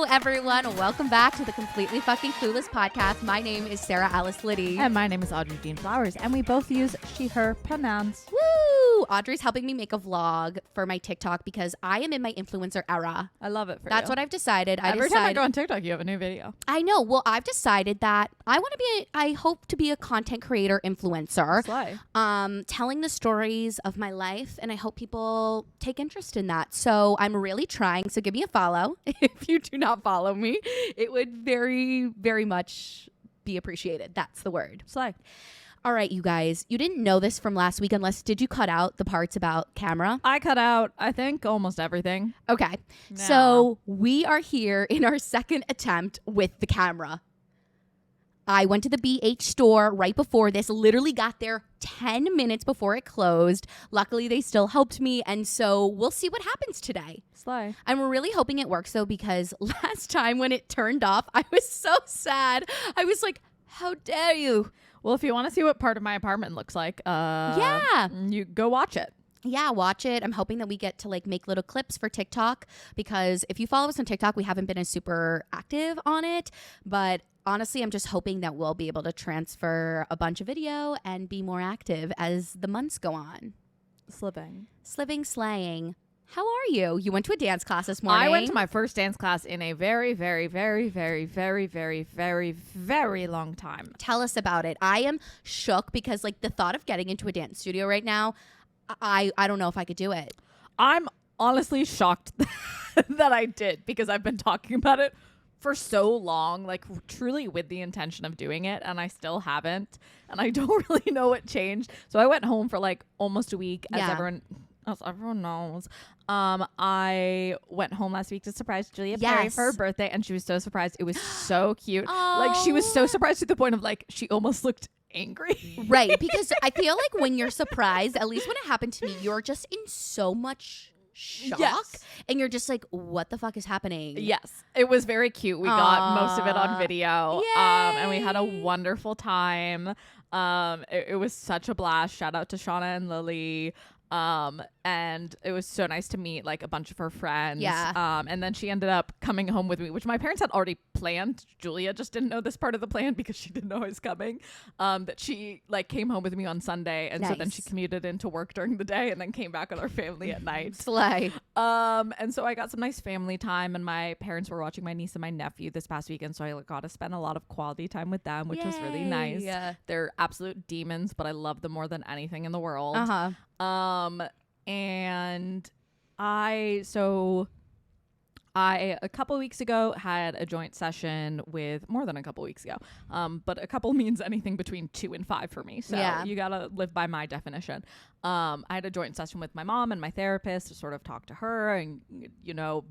everyone. Welcome back to the Completely Fucking Clueless podcast. My name is Sarah Alice Liddy. And my name is Audrey TT, and we both use she, her pronouns. Woo! Audrey's helping me make a vlog for my TikTok because I am in my influencer era. I love it for That's you. what I've decided. Every time I go on TikTok, you have a new video. I know. Well, I've decided that I hope to be a content creator influencer. Slay. Telling the stories of my life, and I hope people take interest in that. So I'm really trying. So give me a follow. If you do not follow me, it would very, very much be appreciated. That's the word. Slay. All right, you guys. You didn't know this from last week unless, did you cut out the parts about camera? I cut out, I think, almost everything. Okay. No. So we are here in our second attempt with the camera. I went to the BH store right before this, literally got there 10 minutes before it closed. Luckily, they still helped me. And so we'll see what happens today. Slay. I'm really hoping it works, though, because last time when it turned off, I was so sad. I was like, how dare you? Well, if you want to see what part of my apartment looks like, Yeah. you go watch it. Yeah, watch it. I'm hoping that we get to make little clips for TikTok, because if you follow us on TikTok, we haven't been as super active on it. But honestly, I'm just hoping that we'll be able to transfer a bunch of video and be more active as the months go on. Sliving, slaying. How are you? You went to a dance class this morning. I went to my first dance class in a very, very, very, very, very, very, very, very long time. Tell us about it. I am shook because the thought of getting into a dance studio right now, I don't know if I could do it. I'm honestly shocked that I did, because I've been talking about it for so long, truly with the intention of doing it, and I still haven't, and I don't really know what changed. So I went home for almost a week, as everyone knows. I went home last week to surprise Julia Perry for her birthday, and she was so surprised. It was so cute. Oh. She was so surprised to the point of she almost looked angry. Right, because I feel like when you're surprised, at least when it happened to me, you're just in so much shock. Yes. And you're just what the fuck is happening? Yes, it was very cute. We got most of it on video. Yay. And we had a wonderful time. It was such a blast. Shout out to Shauna and Lily. And it was so nice to meet a bunch of her friends. Yeah. And then she ended up coming home with me, which my parents had already planned. Julia just didn't know this part of the plan because she didn't know I was coming. That she came home with me on Sunday, and so then she commuted into work during the day and then came back with our family at night. Slay. And so I got some nice family time, and my parents were watching my niece and my nephew this past weekend, so I got to spend a lot of quality time with them, which was really nice. Yeah. They're absolute demons, but I love them more than anything in the world. And I a couple weeks ago had a joint session with, more than a couple weeks ago, but a couple means anything between 2 and 5 for me, so you gotta live by my definition. I had a joint session with my mom and my therapist to sort of talk to her and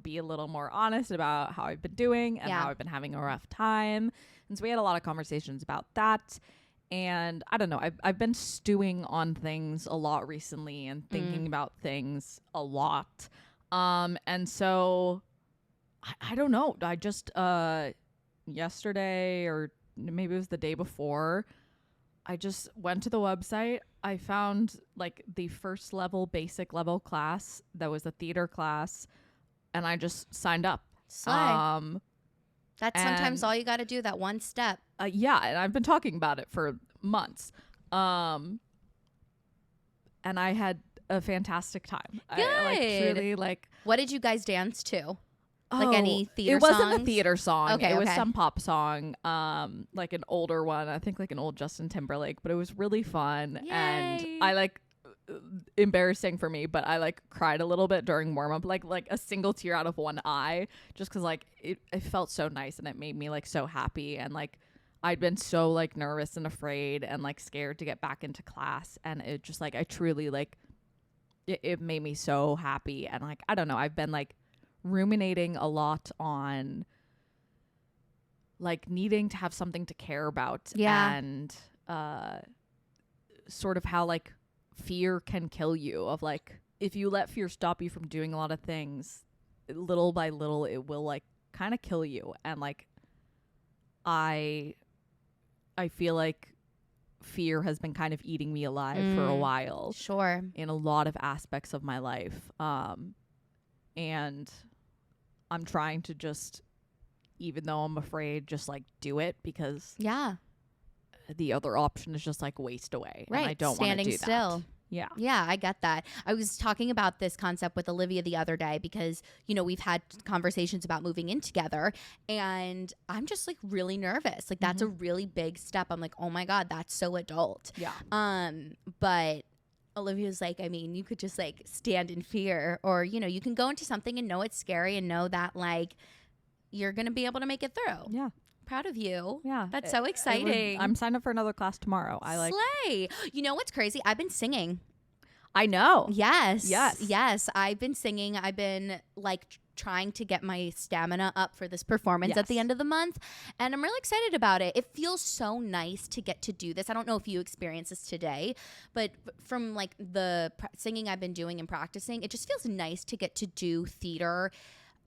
be a little more honest about how I've been doing and how I've been having a rough time, and so we had a lot of conversations about that. And I don't know, I've been stewing on things a lot recently and thinking about things a lot. And so I don't know. I just yesterday, or maybe it was the day before, I just went to the website. I found the first level, basic level class that was a theater class, and I just signed up. Slay. That's sometimes all you got to do, that one step. Yeah, and I've been talking about it for months. And I had a fantastic time. Good. I truly What did you guys dance to? Any theater songs? It wasn't songs? a theater song. Okay, it was some pop song, an older one. I think an old Justin Timberlake, but it was really fun. Yay. And I embarrassing for me, but I cried a little bit during warm up, like a single tear out of one eye, just because it felt so nice, and it made me so happy, and I'd been so nervous and afraid and scared to get back into class, and it just I truly it made me so happy. And I don't know, I've been ruminating a lot on needing to have something to care about, and sort of how fear can kill you, of if you let fear stop you from doing a lot of things, little by little it will kind of kill you. And I feel fear has been kind of eating me alive for a while. Sure. In a lot of aspects of my life. And I'm trying to just even though I'm afraid, just like do it, because Yeah. the other option is just like waste away. Right. And I don't want to do still. that. Yeah. Yeah, I get that. I was talking about this concept with Olivia the other day because, you know, we've had conversations about moving in together, and I'm just like really nervous. Like that's a really big step. I'm like, oh my God, that's so adult. Yeah. But Olivia's like, I mean, you could just like stand in fear, or, you know, you can go into something and know it's scary and know that like you're going to be able to make it through. Yeah. Proud of you. Yeah. That's so exciting. I'm signed up for another class tomorrow. I like Slay. You know what's crazy? I've been singing. I know. Yes. Yes. Yes. I've been singing. I've been like trying to get my stamina up for this performance at the end of the month. And I'm really excited about it. It feels so nice to get to do this. I don't know if you experienced this today, but from like the singing I've been doing and practicing, it just feels nice to get to do theater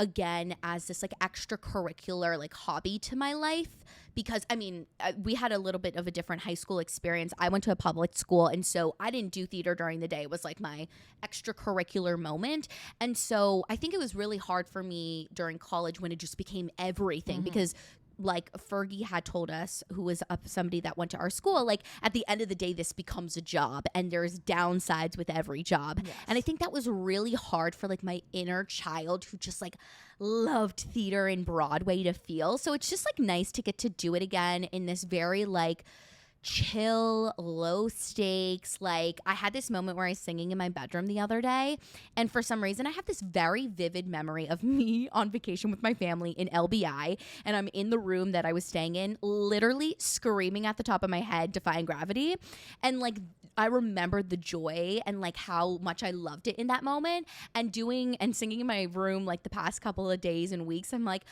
again as this like extracurricular like hobby to my life, because I mean we had a little bit of a different high school experience. I went to a public school, and so I didn't do theater during the day. It was like my extracurricular moment. And so I think it was really hard for me during college when it just became everything, because like Fergie had told us, who was somebody that went to our school, like at the end of the day, this becomes a job and there's downsides with every job. Yes. And I think that was really hard for like my inner child who just like loved theater and Broadway to feel. So it's just like nice to get to do it again in this very like chill, low stakes. Like I had this moment where I was singing in my bedroom the other day, and for some reason I have this very vivid memory of me on vacation with my family in LBI, and I'm in the room that I was staying in, literally screaming at the top of my head, defying gravity. And like I remembered the joy and like how much I loved it in that moment, and doing and singing in my room like the past couple of days and weeks. I'm like,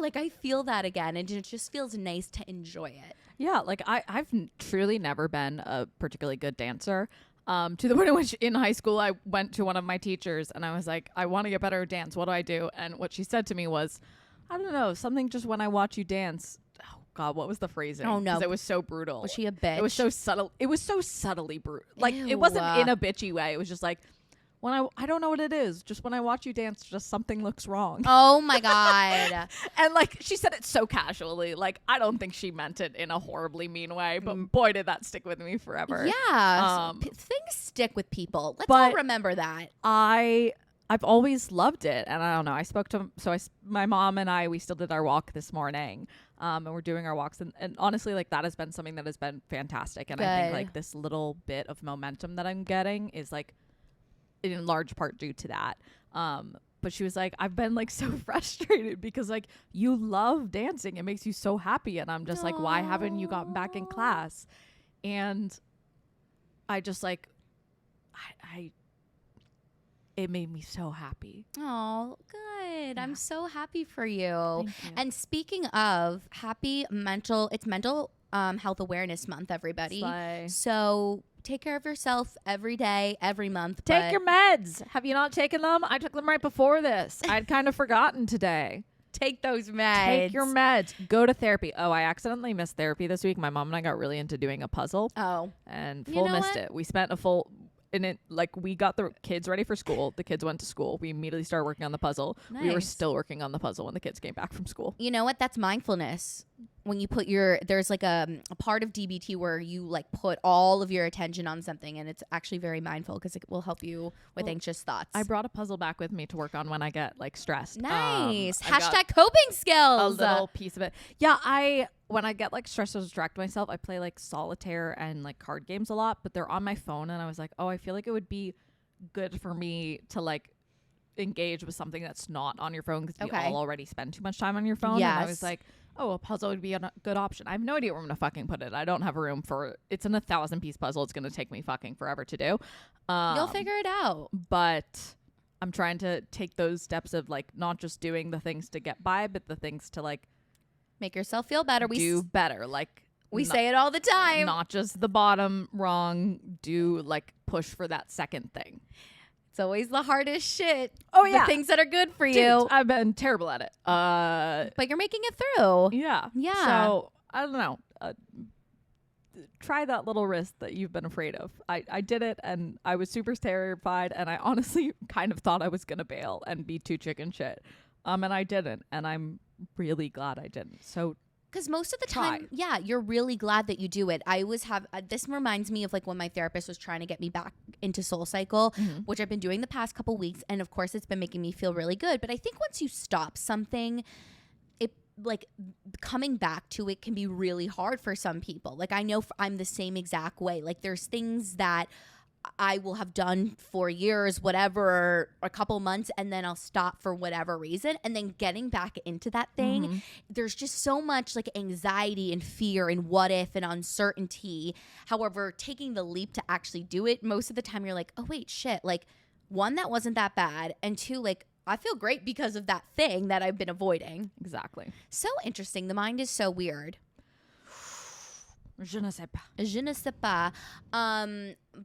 like I feel that again, and it just feels nice to enjoy it. Yeah, like I've truly never been a particularly good dancer, to the point in which in high school I went to one of my teachers and I was like, I want to get better at dance. What do I do? And what she said to me was, I don't know, something just when I watch you dance. Oh God, what was the phrasing? Oh no, 'cause it was so brutal. Was she a bitch? It was so subtle. It was so subtly brutal. Like Ew. It wasn't in a bitchy way. It was just like, when I don't know what it is. Just when I watch you dance, just something looks wrong. Oh my God. And like she said it so casually. Like I don't think she meant it in a horribly mean way, but boy did that stick with me forever. Yeah. Things stick with people. Let's all remember that. I've always loved it, and I don't know. I spoke to my mom and we still did our walk this morning, and we're doing our walks, and honestly, like that has been something that has been fantastic, and Good. I think like this little bit of momentum that I'm getting is like in large part due to that. But she was like, I've been like so frustrated because like you love dancing, it makes you so happy, and I'm just like, why haven't you gotten back in class? And I just like I it made me so happy. Oh, good. Yeah. I'm so happy for you. Thank you. And speaking of happy mental health awareness month, everybody. Slay. So take care of yourself every day, every month. Take your meds. Have you not taken them? I took them right before this. I'd kind of forgotten today. Take those meds. Take your meds. Go to therapy. Oh, I accidentally missed therapy this week. My mom and I got really into doing a puzzle. Oh. And You know missed what? it. We spent a full... in it, like we got the kids ready for school. The kids went to school. We immediately started working on the puzzle. We were Nice. still working on the puzzle when the kids came back from school. You know what? That's mindfulness. When you put there's like a part of DBT where you like put all of your attention on something, and it's actually very mindful because it will help you with anxious thoughts. I brought a puzzle back with me to work on when I get like stressed. Nice. I got Hashtag coping skills. a little piece of it. Yeah, when I get like stressed or distract myself, I play like solitaire and like card games a lot, but they're on my phone, and I was like, oh, I feel like it would be good for me to like engage with something that's not on your phone, because you all already spend too much time on your phone. Yes. And I was like, oh, a puzzle would be a good option. I have no idea where I'm gonna fucking put it. I don't have a room for it's an 1,000-piece puzzle. It's gonna take me fucking forever to do. You'll figure it out. But I'm trying to take those steps of like not just doing the things to get by, but the things to like Make yourself feel better. do better. Like we say it all the time. Not just the bottom rung. Do like push for that second thing. It's always the hardest shit. Oh yeah, the things that are good for Dude, you. I've been terrible at it. But you're making it through. Yeah. Yeah. So I don't know. Try that little risk that you've been afraid of. I did it, and I was super terrified, and I honestly kind of thought I was gonna bail and be too chicken shit. And I didn't. And I'm really glad I didn't. So because most of the time, yeah, you're really glad that you do it. I always have, this reminds me of like when my therapist was trying to get me back into SoulCycle, which I've been doing the past couple weeks. And of course, it's been making me feel really good. But I think once you stop something, it like coming back to it can be really hard for some people. Like I know I'm the same exact way. Like there's things that I will have done for years, whatever, a couple months, and then I'll stop for whatever reason. And then getting back into that thing, there's just so much like anxiety and fear and what if and uncertainty. However, taking the leap to actually do it, most of the time you're like, oh, wait, shit. Like, one, that wasn't that bad. And two, like, I feel great because of that thing that I've been avoiding. Exactly. So interesting. The mind is so weird. Je ne sais pas. Je ne sais pas.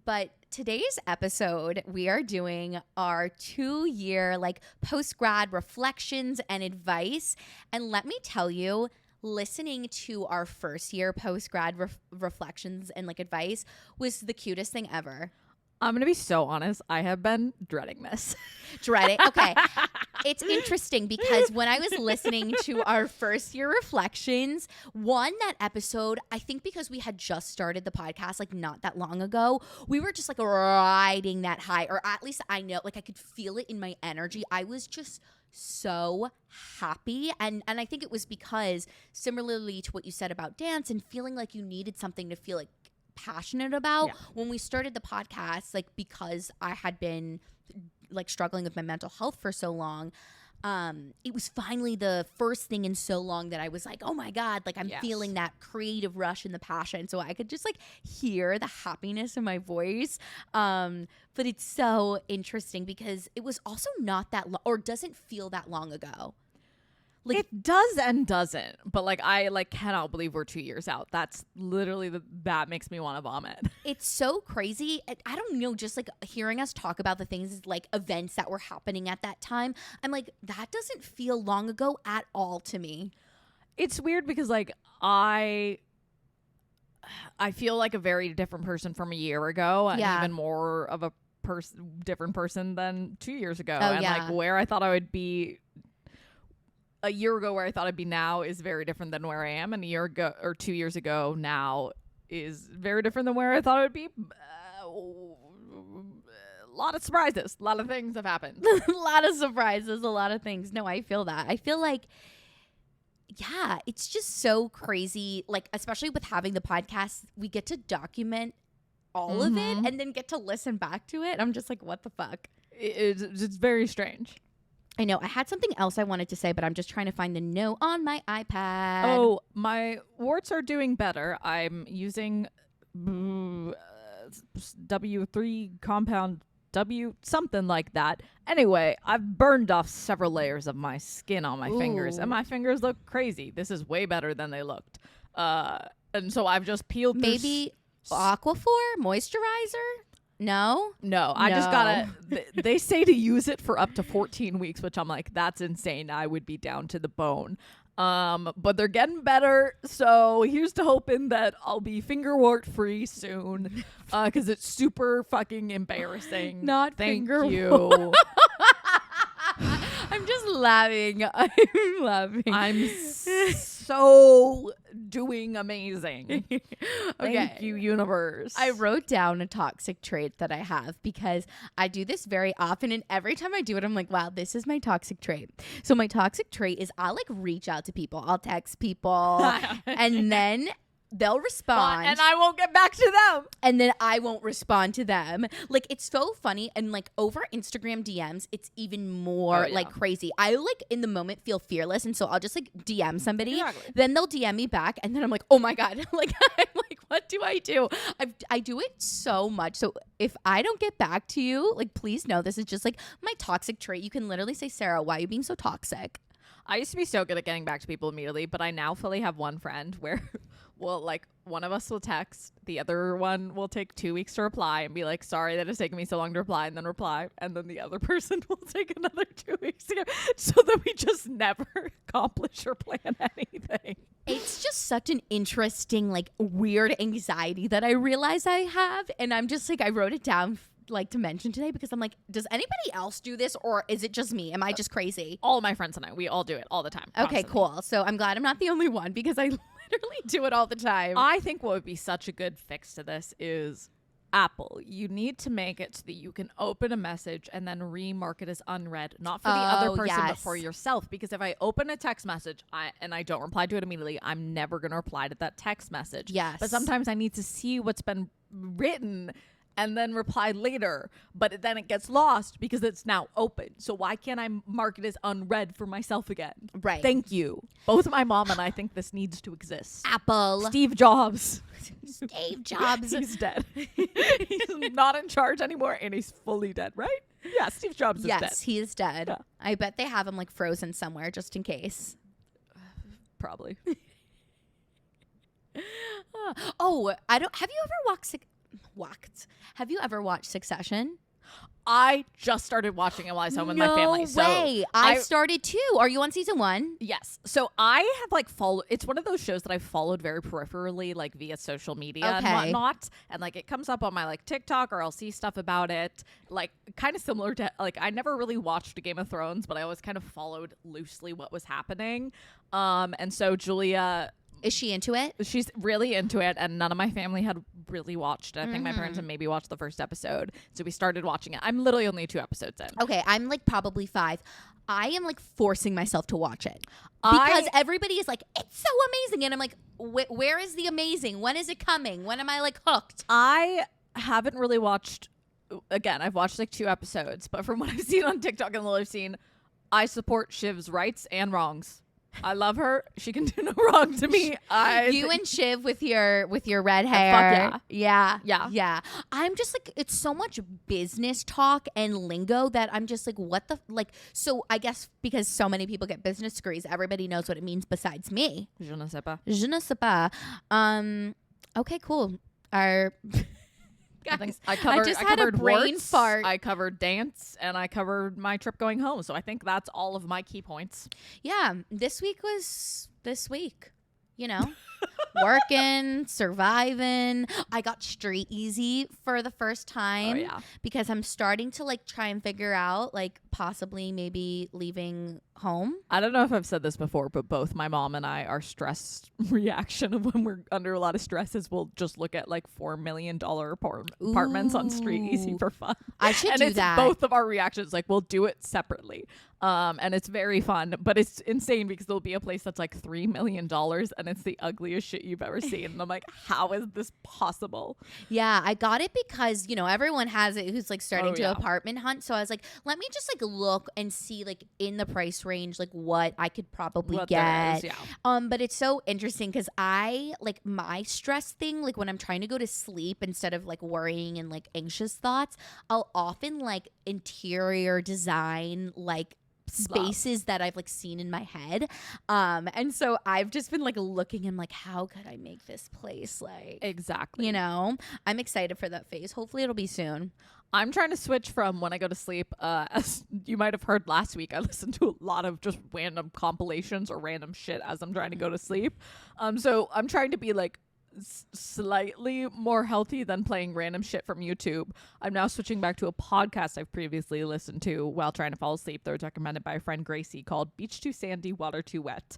But today's episode, we are doing our 2-year like post-grad reflections and advice. And let me tell you, listening to our first year post-grad reflections and like advice was the cutest thing ever. I'm going to be so honest. I have been dreading this. Dreading? Okay. It's interesting because when I was listening to our first year reflections, that episode, I think because we had just started the podcast like not that long ago, we were just like riding that high, or at least I know, like I could feel it in my energy. I was just so happy. And I think it was because similarly to what you said about dance and feeling like you needed something to feel like passionate about when we started the podcast, like because I had been like struggling with my mental health for so long, it was finally the first thing in so long that I was like, oh my God, like I'm feeling that creative rush and the passion, so I could just like hear the happiness in my voice. But it's so interesting because it was also not that or doesn't feel that long ago. Like, it does and doesn't, but like I like cannot believe we're 2 years out. That's literally that makes me want to vomit. It's so crazy. I don't know, just like hearing us talk about the things like events that were happening at that time, I'm like, that doesn't feel long ago at all to me. It's weird because like I feel like a very different person from a year ago, and even more of a different person than 2 years ago. Like where I thought I would be a year ago, where I thought I'd be now, is very different than where I am. And a year ago or 2 years ago now is very different than where I thought it would be. A lot of surprises. A lot of things have happened. A lot of surprises. A lot of things. No, I feel that. I feel like, yeah, it's just so crazy. Like, especially with having the podcast, we get to document all of it and then get to listen back to it. I'm just like, what the fuck? It's very strange. I know. I had something else I wanted to say, but I'm just trying to find the note on my iPad. Oh, my warts are doing better. I'm using W3 compound W, something like that. Anyway, I've burned off several layers of my skin on my fingers, and my fingers look crazy. This is way better than they looked. And so I've just peeled maybe Aquaphor moisturizer. No, I just gotta they say to use it for up to 14 weeks, which I'm like, that's insane. I would be down to the bone. But they're getting better, so here's to hoping that I'll be finger wart free soon, because it's super fucking embarrassing. Not Thank finger you. Wart. I'm just laughing. I'm laughing. I'm so doing amazing. Okay. Thank you, universe. I wrote down a toxic trait that I have because I do this very often, and every time I do it, I'm like, wow, this is my toxic trait. So my toxic trait is I'll like reach out to people. I'll text people and then they'll respond. And I won't get back to them. And then I won't respond to them. Like, it's so funny. And like over Instagram DMs, it's even more like crazy. I like in the moment feel fearless. And so I'll just like DM somebody. Exactly. Then they'll DM me back. And then I'm like, oh my God. Like, I'm like, what do I do? I do it so much. So if I don't get back to you, like, please know this is just like my toxic trait. You can literally say, Sarah, why are you being so toxic? I used to be so good at getting back to people immediately, but I now fully have one friend where well, like one of us will text, the other one will take 2 weeks to reply and be like, sorry that it's taken me so long to reply, and then reply, and then the other person will take another 2 weeks to get, so that we just never accomplish or plan anything. It's just such an interesting, like, weird anxiety that I realize I have, and I'm just like, I wrote it down like to mention today because I'm like, does anybody else do this or is it just me? Am I just crazy? All my friends and I, we all do it all the time. Okay, constantly. cool. So I'm glad I'm not the only one because I literally do it all the time. I think what would be such a good fix to this is Apple. You need to make it so that you can open a message and then remark it as unread, not for the other person, but for yourself. Because if I open a text message and I don't reply to it immediately, I'm never going to reply to that text message. Yes. But sometimes I need to see what's been written and then reply later, but then it gets lost because it's now open. So why can't I mark it as unread for myself again? Right. Thank you. Both my mom and I think this needs to exist. Apple. Steve Jobs. Steve Jobs. He's dead. He's not in charge anymore and he's fully dead, right? Yeah, Steve Jobs is dead. Yes, he is dead. Yeah. I bet they have him like frozen somewhere just in case. Probably. Have you ever Have you ever watched Succession? I just started watching it while I was home with my family. No way. I started too. Are you on season 1? Yes. So I have like followed. It's one of those shows that I've followed very peripherally, like via social media and whatnot. And like it comes up on my like TikTok or I'll see stuff about it. Like kind of similar to like I never really watched Game of Thrones, but I always kind of followed loosely what was happening. And so Julia. Is she into it? She's really into it, and none of my family had really watched it. I think my parents had maybe watched the first episode, so we started watching it. I'm literally only 2 episodes in. Okay, I'm like probably 5. I am like forcing myself to watch it because everybody is like, it's so amazing, and I'm like, where is the amazing? When is it coming? When am I like hooked? I haven't really watched. Again, I've watched like 2 episodes, but from what I've seen on TikTok and what I've seen, I support Shiv's rights and wrongs. I love her. She can do no wrong to me. You and Shiv with your red hair. Fuck yeah. I'm just like, it's so much business talk and lingo that I'm just like, what the like. So I guess because so many people get business degrees, everybody knows what it means besides me. Je ne sais pas. Je ne sais pas. Okay, cool. Guys, I just had a brain fart. I covered dance and I covered my trip going home. So I think that's all of my key points. Yeah, this week was this week. You know, working, surviving. I got Street Easy for the first time because I'm starting to like try and figure out like possibly maybe leaving home. I don't know if I've said this before, but both my mom and I, our stress reaction of when we're under a lot of stress is we'll just look at like $4 million apartments on Street Easy for fun. I should do that. Both of our reactions, like we'll do it separately. And it's very fun, but it's insane because there'll be a place that's like $3 million and it's the ugliest shit you've ever seen. And I'm like, how is this possible? Yeah, I got it because, you know, everyone has it who's like starting to apartment hunt. So I was like, let me just like look and see like in the price range, like what I could probably get. But it's so interesting because I like my stress thing, like when I'm trying to go to sleep instead of like worrying and like anxious thoughts, I'll often like interior design like spaces that I've like seen in my head. And so I've just been like looking and like, how could I make this place like exactly, you know? I'm excited for that phase. Hopefully it'll be soon. I'm trying to switch from when I go to sleep. As you might have heard last week, I listened to a lot of just random compilations or random shit as I'm trying to go to sleep. So I'm trying to be like slightly more healthy than playing random shit from YouTube. I'm now switching back to a podcast I've previously listened to while trying to fall asleep that was recommended by a friend, Gracie, called Beach Too Sandy, Water Too Wet.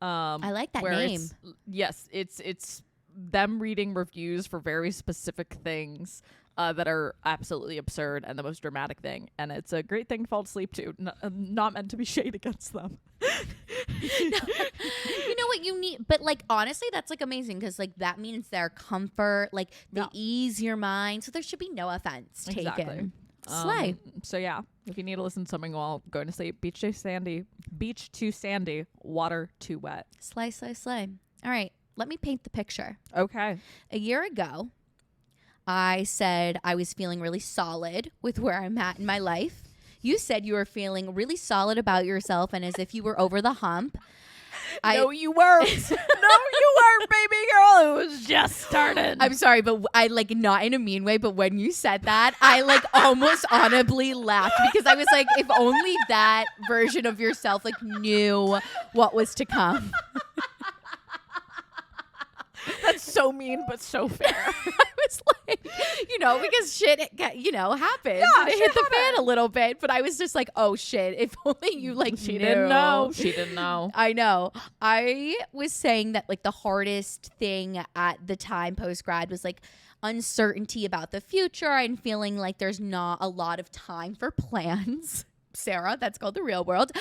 I like that name. It's them reading reviews for very specific things that are absolutely absurd and the most dramatic thing, and it's a great thing to fall asleep to. Not meant to be shade against them. You know what you need, but like honestly that's like amazing because like that means their comfort, like they ease your mind, so there should be no offense taken. Slay. So yeah, if you need to listen to something while going to sleep, Beach Too Sandy, Water Too Wet. Slay. All right, let me paint the picture. Okay. A year ago I said I was feeling really solid with where I'm at in my life. You said you were feeling really solid about yourself and as if you were over the hump. No, you weren't. No, you weren't, baby girl. It was just started. I'm sorry, but I like not in a mean way, but when you said that, I like almost audibly laughed because I was like, if only that version of yourself like knew what was to come. That's so mean, but so fair. I was like, because shit, happens. Yeah, and it hit the fan a little bit, but I was just like, oh shit, if only you She knew. didn't know. She didn't know. I know. I was saying that like the hardest thing at the time post-grad was like uncertainty about the future and feeling like there's not a lot of time for plans. Sarah, that's called the real world.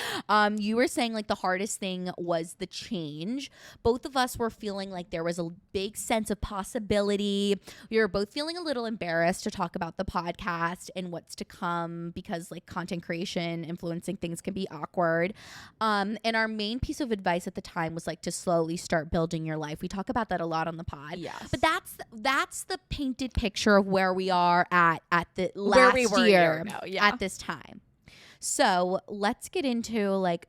You were saying like the hardest thing was the change. Both of us were feeling like there was a big sense of possibility. We were both feeling a little embarrassed to talk about the podcast and what's to come because like content creation, influencing things can be awkward. And our main piece of advice at the time was like to slowly start building your life. We talk about that a lot on the pod. Yes. But that's the painted picture of where we are at the last year at this time. So let's get into like,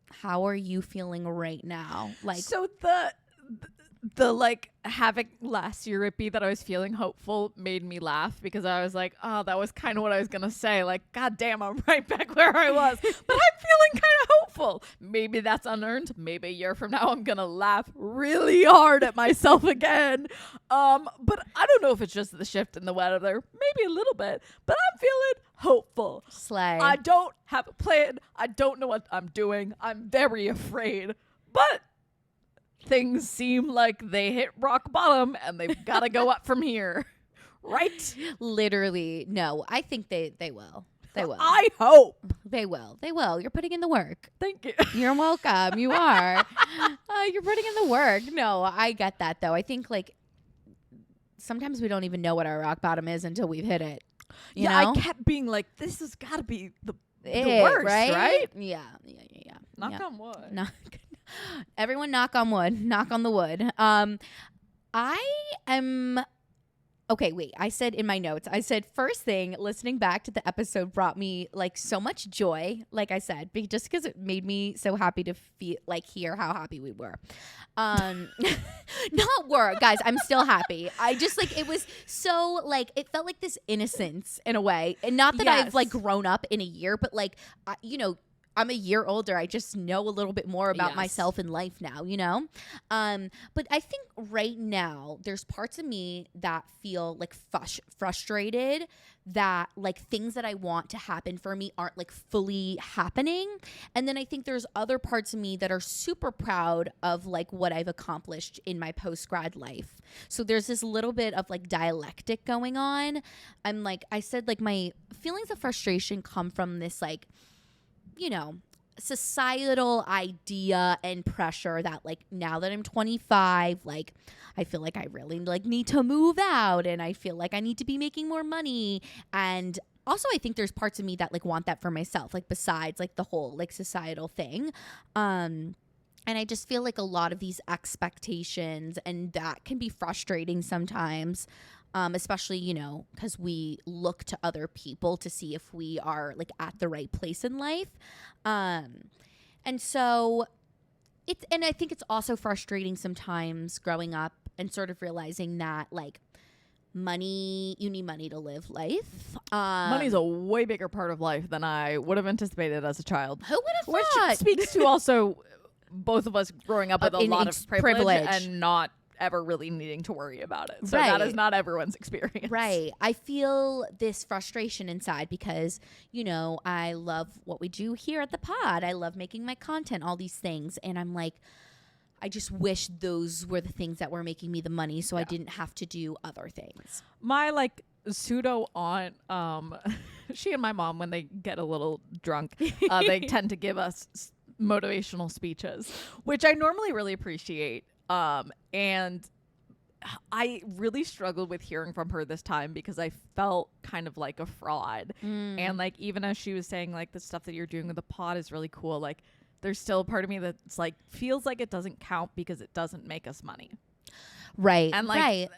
how are you feeling right now? Like, so the like having last year it be that I was feeling hopeful made me laugh because I was like, oh, that was kind of what I was gonna say. Like, god damn, I'm right back where I was, but I'm feeling kind of hopeful. Maybe that's unearned. Maybe a year from now I'm gonna laugh really hard at myself again. But I don't know if it's just the shift in the weather, maybe a little bit, but I'm feeling hopeful. Slay. I don't have a plan. I don't know what I'm doing. I'm very afraid, but things seem like they hit rock bottom and they've got to go up from here. Right? Literally. No, I think they will. They will. I hope. They will. They will. You're putting in the work. Thank you. You're welcome. You are. You're putting in the work. No, I get that though. I think like sometimes we don't even know what our rock bottom is until we've hit it. You know? I kept being like, this has got to be the worst, right? Yeah. Knock on wood. Everyone knock on wood. Knock on the wood. I am... Okay, wait. I said in my notes, first thing, listening back to the episode brought me like so much joy, like I said, just because it made me so happy to feel like hear how happy we were. Not were, guys, I'm still happy. I just like, it was so like, it felt like this innocence in a way. And not that I've like grown up in a year, but like, I'm a year older. I just know a little bit more about myself in life now, But I think right now there's parts of me that feel like frustrated that like things that I want to happen for me aren't like fully happening. And then I think there's other parts of me that are super proud of like what I've accomplished in my post-grad life. So there's this little bit of like dialectic going on. I'm like, I said like my feelings of frustration come from this like, societal idea and pressure that like now that I'm 25, like I feel like I really like need to move out and I feel like I need to be making more money. And also I think there's parts of me that like want that for myself, like besides like the whole like societal thing. And I just feel like a lot of these expectations and that can be frustrating sometimes. Especially, because we look to other people to see if we are like at the right place in life. And so and I think it's also frustrating sometimes growing up and sort of realizing that like you need money to live life. Money's a way bigger part of life than I would have anticipated as a child. Who would have thought? Which speaks to also both of us growing up with a lot of privilege and not ever really needing to worry about it. So that is not everyone's experience. Right. I feel this frustration inside because, I love what we do here at the pod. I love making my content, all these things. And I'm like, I just wish those were the things that were making me the money so I didn't have to do other things. My like pseudo aunt, she and my mom, when they get a little drunk, they tend to give us motivational speeches, which I normally really appreciate. And I really struggled with hearing from her this time because I felt kind of like a fraud. And like, even as she was saying like the stuff that you're doing with the pod is really cool, like there's still a part of me that's like feels like it doesn't count because it doesn't make us money. Right. And like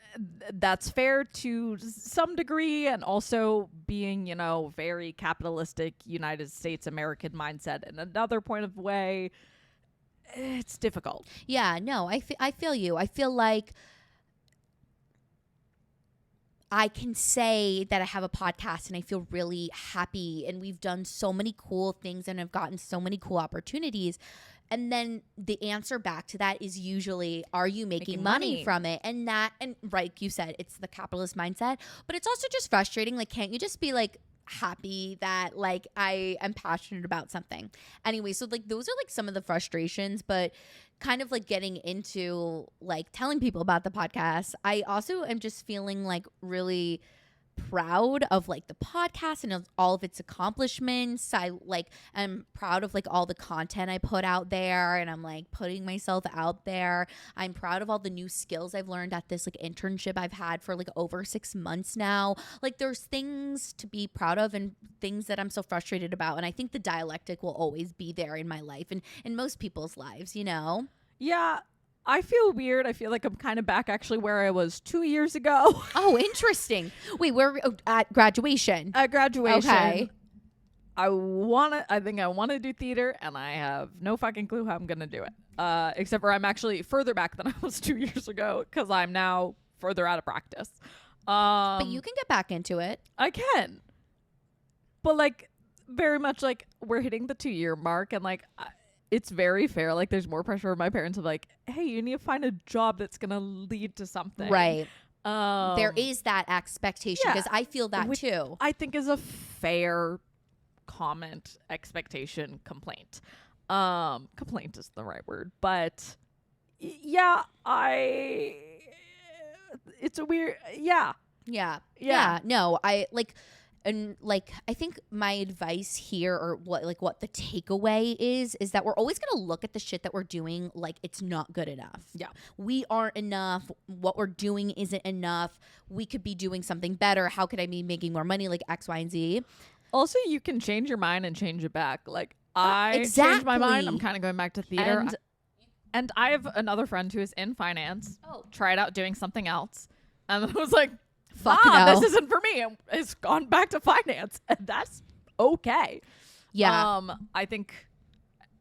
that's fair to some degree, and also being, very capitalistic United States American mindset in another point of way. It's difficult. Yeah, no, I feel you. I feel like I can say that I have a podcast and I feel really happy, and we've done so many cool things and have gotten so many cool opportunities. And then the answer back to that is usually, are you making money from it? And like you said, it's the capitalist mindset, but it's also just frustrating. Like, can't you just be like happy that like I am passionate about something? Anyway, so like those are like some of the frustrations, but kind of like getting into like telling people about the podcast, I also am just feeling like really proud of like the podcast and of all of its accomplishments. I like am proud of like all the content I put out there, and I'm like putting myself out there. I'm proud of all the new skills I've learned at this like internship I've had for like over 6 months now. Like there's things to be proud of and things that I'm so frustrated about, and I think the dialectic will always be there in my life and in most people's lives, you know? Yeah. I feel weird. I feel like I'm kind of back actually where I was 2 years ago. Oh, interesting. Wait, where at graduation? At graduation. Okay. I think I want to do theater, and I have no fucking clue how I'm going to do it. Except for I'm actually further back than I was 2 years ago because I'm now further out of practice. But you can get back into it. I can. But like very much like we're hitting the 2-year mark, and like it's very fair. Like there's more pressure on my parents of like, hey, you need to find a job that's going to lead to something. Right. There is that expectation because I feel that too. I think is a fair comment, expectation, complaint. Complaint is the right word, but yeah, it's a weird, yeah. No, I like, and like, I think my advice here, or what the takeaway is that we're always going to look at the shit that we're doing like it's not good enough. Yeah. We aren't enough. What we're doing isn't enough. We could be doing something better. How could I be making more money? Like X, Y, and Z. Also, you can change your mind and change it back. Like I changed my mind. I'm kind of going back to theater. And I have another friend who is in finance. Tried out doing something else. And I was like, fuck no. This isn't for me. And it's gone back to finance. And that's okay. Yeah. I think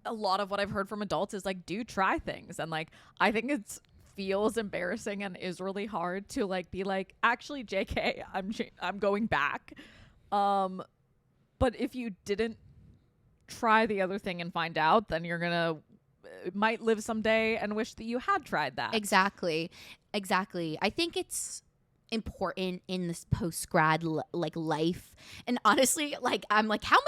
a lot of what I've heard from adults is like, do try things. And like, I think it's feels embarrassing and is really hard to like be like, actually, JK, I'm going back. But if you didn't try the other thing and find out, then you're gonna might live someday and wish that you had tried that. Exactly. I think it's important in this post-grad like life, and honestly, like I'm like, how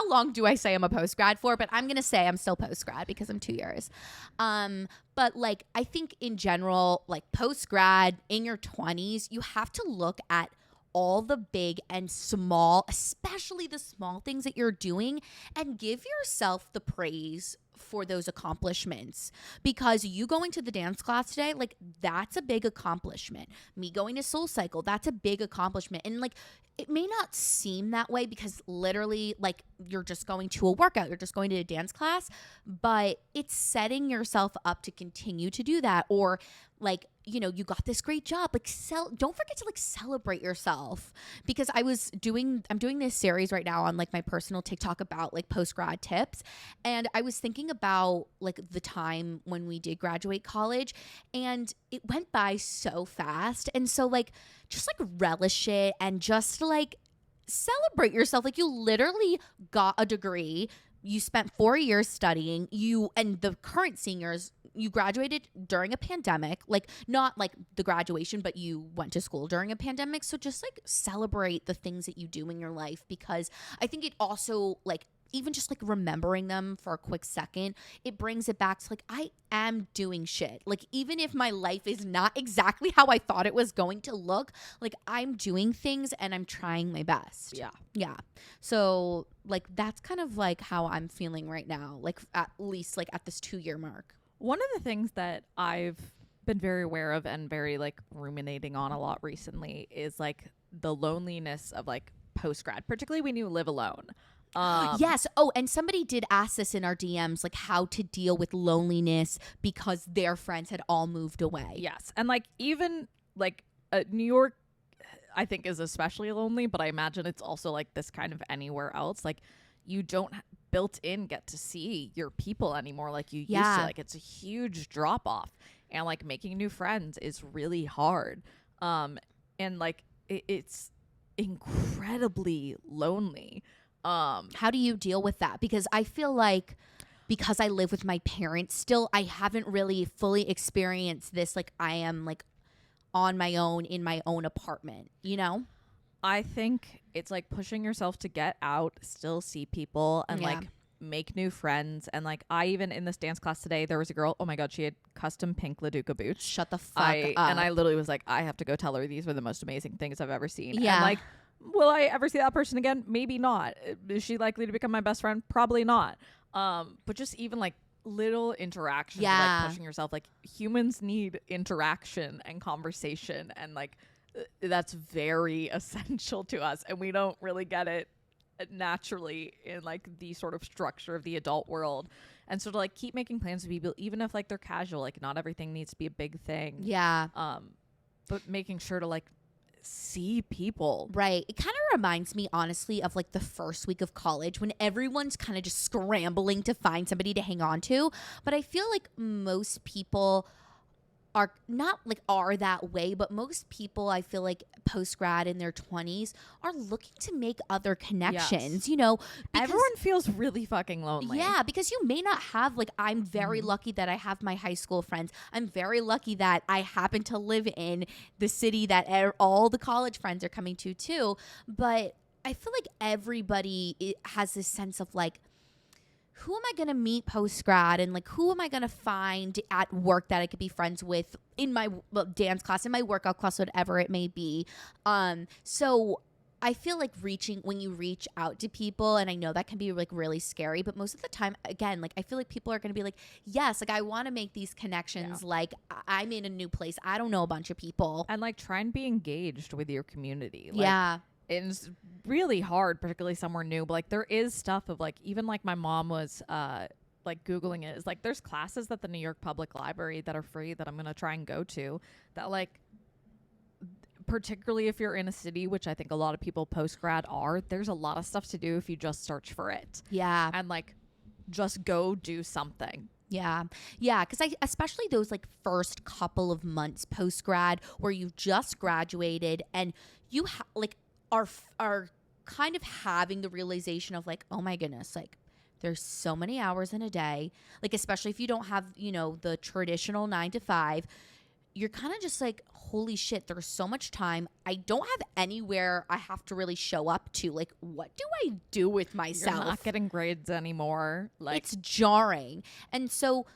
long do I say I'm a post-grad for? But I'm gonna say I'm still post-grad because I'm 2 years. But like I think in general, like post-grad in your 20s, you have to look at all the big and small, especially the small things that you're doing, and give yourself the praise for those accomplishments. Because you going to the dance class today, like that's a big accomplishment. Me going to Soul Cycle, that's a big accomplishment. And like it may not seem that way because literally like you're just going to a workout, you're just going to a dance class, but it's setting yourself up to continue to do that. Or like, you know, you got this great job, like don't forget to like celebrate yourself. Because I'm doing this series right now on like my personal TikTok about like post-grad tips, and I was thinking about like the time when we did graduate college, and it went by so fast. And so like just like relish it and just like celebrate yourself. Like you literally got a degree, you spent 4 years studying, and the current seniors, you graduated during a pandemic, like not like the graduation, but you went to school during a pandemic. So just like celebrate the things that you do in your life, because I think it also like, even just like remembering them for a quick second, it brings it back to like, I am doing shit. Like even if my life is not exactly how I thought it was going to look, like I'm doing things and I'm trying my best. Yeah. So like that's kind of like how I'm feeling right now, like at least like at this 2-year mark. One of the things that I've been very aware of and very like ruminating on a lot recently is like the loneliness of like post-grad, particularly when you live alone. Yes. Oh, and somebody did ask this in our DMs, like how to deal with loneliness because their friends had all moved away. Yes. And like even like New York, I think is especially lonely, but I imagine it's also like this kind of anywhere else. Like you don't built in get to see your people anymore like you used to. Like it's a huge drop off, and like making new friends is really hard. And like it's incredibly lonely. How do you deal with that? Because I feel like because I live with my parents still, I haven't really fully experienced this. Like I am like on my own in my own apartment, you know? I think it's like pushing yourself to get out, still see people, and like make new friends. And like I even in this dance class today, there was a girl, oh my God, she had custom pink Laduca boots. Shut the fuck up. And I literally was like, I have to go tell her these were the most amazing things I've ever seen. Yeah. And like, will I ever see that person again? Maybe not. Is she likely to become my best friend? Probably not. But just even like little interactions, like pushing yourself, like humans need interaction and conversation, and like that's very essential to us, and we don't really get it naturally in like the sort of structure of the adult world. And so to like keep making plans with people, even if like they're casual, like not everything needs to be a big thing. Yeah. But making sure to like see people. Right. It kind of reminds me, honestly, of like the first week of college when everyone's kind of just scrambling to find somebody to hang on to. But I feel like most people are not like are that way, but most people I feel like post-grad in their 20s are looking to make other connections, you know. Everyone feels really fucking lonely. Yeah, because you may not have like, I'm very lucky that I have my high school friends. I'm very lucky that I happen to live in the city that all the college friends are coming to too. But I feel like everybody has this sense of like, who am I going to meet post-grad, and like who am I going to find at work that I could be friends with in my dance class, in my workout class, whatever it may be. So I feel like when you reach out to people, and I know that can be like really scary, but most of the time, again, like I feel like people are going to be like, yes, like I want to make these connections. Yeah. Like I'm in a new place. I don't know a bunch of people. And like try and be engaged with your community. Like, yeah. It's really hard, particularly somewhere new, but like there is stuff of like, even like my mom was like Googling it, is like there's classes at the New York Public Library that are free that I'm going to try and go to, that like, particularly if you're in a city, which I think a lot of people post-grad are, there's a lot of stuff to do if you just search for it. Yeah. And like just go do something. Yeah. Yeah. Because especially those like first couple of months post-grad where you've just graduated and you are kind of having the realization of like, oh my goodness, like there's so many hours in a day, like especially if you don't have, you know, the traditional 9 to 5, you're kind of just like, holy shit, there's so much time. I don't have anywhere I have to really show up to. Like, what do I do with myself? You're not getting grades anymore. Like, it's jarring. And so